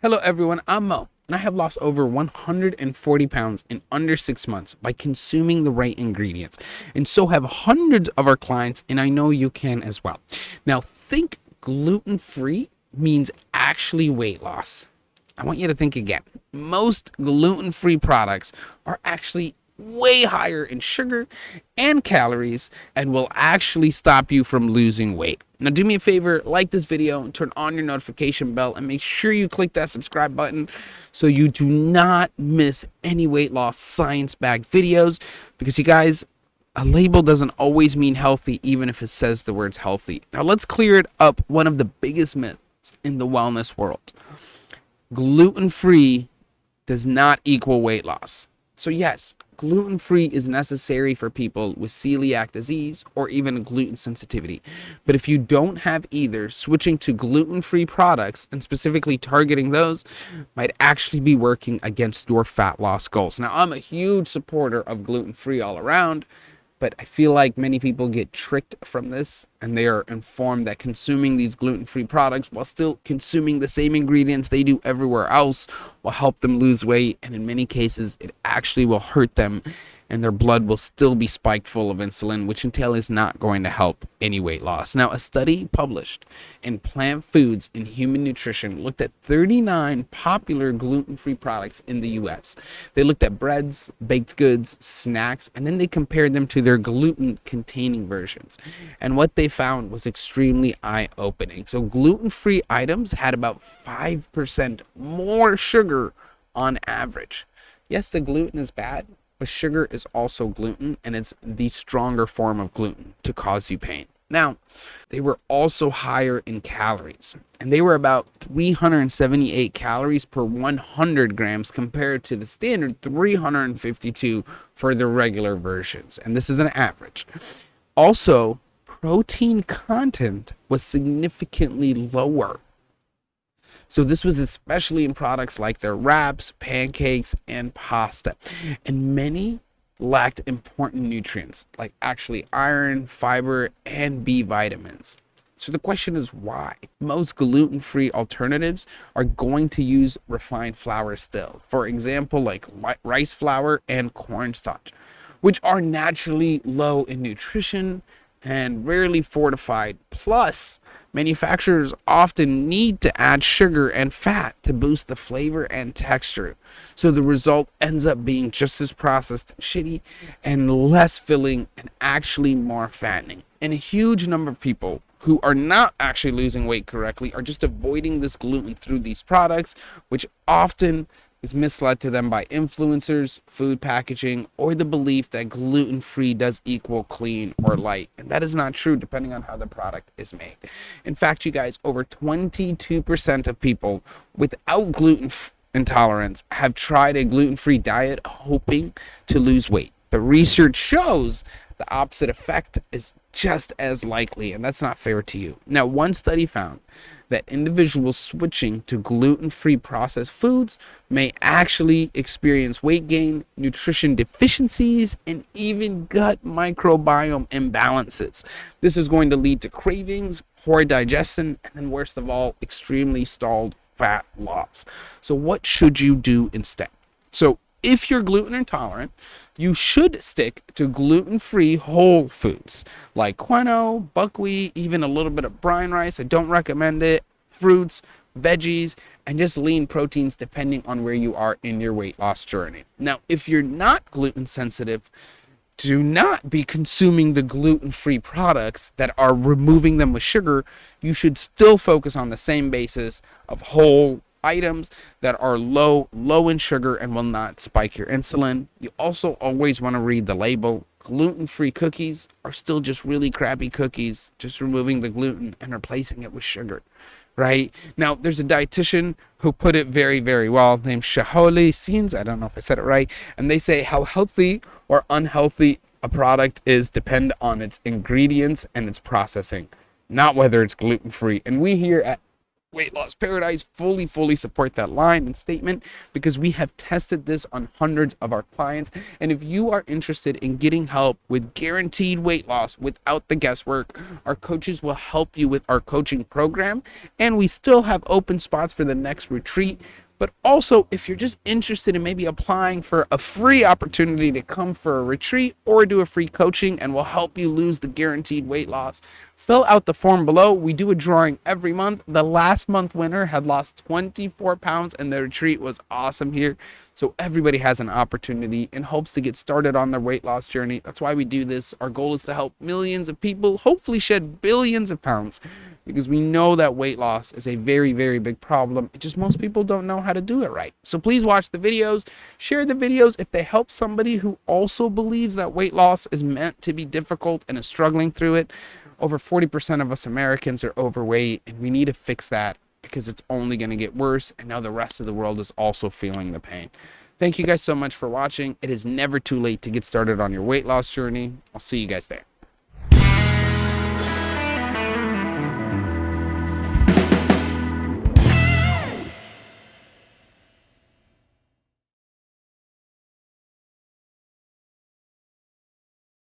Hello everyone, I'm Mo, and I have lost over 140 pounds in under 6 months by consuming the right ingredients. And so have hundreds of our clients, and I know you can as well. Now think gluten-free means actually weight loss. I want you to think again. Most gluten-free products are actually way higher in sugar and calories and will actually stop you from losing weight. Now do me a favor, like this video, turn on your notification bell, and make sure you click that subscribe button so you do not miss any weight loss science-backed videos, because you guys, a label doesn't always mean healthy even if it says the words healthy. Now let's clear it up. One of the biggest myths in the wellness world: gluten-free does not equal weight loss. So yes, gluten-free is necessary for people with celiac disease or even gluten sensitivity. But if you don't have either, switching to gluten-free products and specifically targeting those might actually be working against your fat loss goals. Now, I'm a huge supporter of gluten-free all around, but I feel like many people get tricked from this, and they are informed that consuming these gluten-free products while still consuming the same ingredients they do everywhere else will help them lose weight, and in many cases it actually will hurt them, and their blood will still be spiked full of insulin, which in turn is not going to help any weight loss. Now, a study published in Plant Foods and Human Nutrition looked at 39 popular gluten-free products in the US. They looked at breads, baked goods, snacks, and then they compared them to their gluten-containing versions. And what they found was extremely eye-opening. So gluten-free items had about 5% more sugar on average. Yes, the gluten is bad, but sugar is also gluten, and it's the stronger form of gluten to cause you pain. Now, they were also higher in calories, and they were about 378 calories per 100 grams compared to the standard 352 for the regular versions, and this is an average. Also, protein content was significantly lower. So this was especially in products like their wraps, pancakes, and pasta. And many lacked important nutrients like actually iron, fiber, and B vitamins. So the question is why? Most gluten-free alternatives are going to use refined flour still. For example, like rice flour and cornstarch, which are naturally low in nutrition and rarely fortified. Plus, manufacturers often need to add sugar and fat to boost the flavor and texture. So the result ends up being just as processed, shitty, and less filling, and actually more fattening. And a huge number of people who are not actually losing weight correctly are just avoiding this gluten through these products, which often is misled to them by influencers, food packaging, or the belief that gluten-free does equal clean or light. And that is not true depending on how the product is made. In fact, you guys, over 22% of people without gluten intolerance have tried a gluten-free diet hoping to lose weight. But research shows the opposite effect is just as likely, and that's not fair to you. Now, one study found that individuals switching to gluten-free processed foods may actually experience weight gain, nutrition deficiencies, and even gut microbiome imbalances. This is going to lead to cravings, poor digestion, and then worst of all, extremely stalled fat loss. So what should you do instead? So if you're gluten intolerant, you should stick to gluten-free whole foods like quinoa, buckwheat, even a little bit of brine rice. I don't recommend it. Fruits, veggies, and just lean proteins depending on where you are in your weight loss journey. Now, if you're not gluten sensitive, do not be consuming the gluten-free products that are removing them with sugar. You should still focus on the same basis of whole items that are low in sugar and will not spike your insulin. You also always want to read the label. Gluten-free cookies are still just really crappy cookies, just removing the gluten and replacing it with sugar, right? Now, there's a dietitian who put it very, very well, named Shaholi Scenes. I don't know if I said it right. And they say how healthy or unhealthy a product is depend on its ingredients and its processing, not whether it's gluten-free. And we here at Weight Loss Paradise fully support that line and statement because we have tested this on hundreds of our clients. And if you are interested in getting help with guaranteed weight loss without the guesswork, our coaches will help you with our coaching program. And we still have open spots for the next retreat. But also, if you're just interested in maybe applying for a free opportunity to come for a retreat or do a free coaching and will help you lose the guaranteed weight loss, fill out the form below. We do a drawing every month. The last month winner had lost 24 pounds and the retreat was awesome here. So everybody has an opportunity in hopes to get started on their weight loss journey. That's why we do this. Our goal is to help millions of people hopefully shed billions of pounds, because we know that weight loss is a very big problem. It just most people don't know how to do it right. So please watch the videos, share the videos if they help somebody who also believes that weight loss is meant to be difficult and is struggling through it. Over 40% of us Americans are overweight, and we need to fix that because it's only going to get worse, and now the rest of the world is also feeling the pain. Thank you guys so much for watching. It is never too late to get started on your weight loss journey. I'll see you guys there.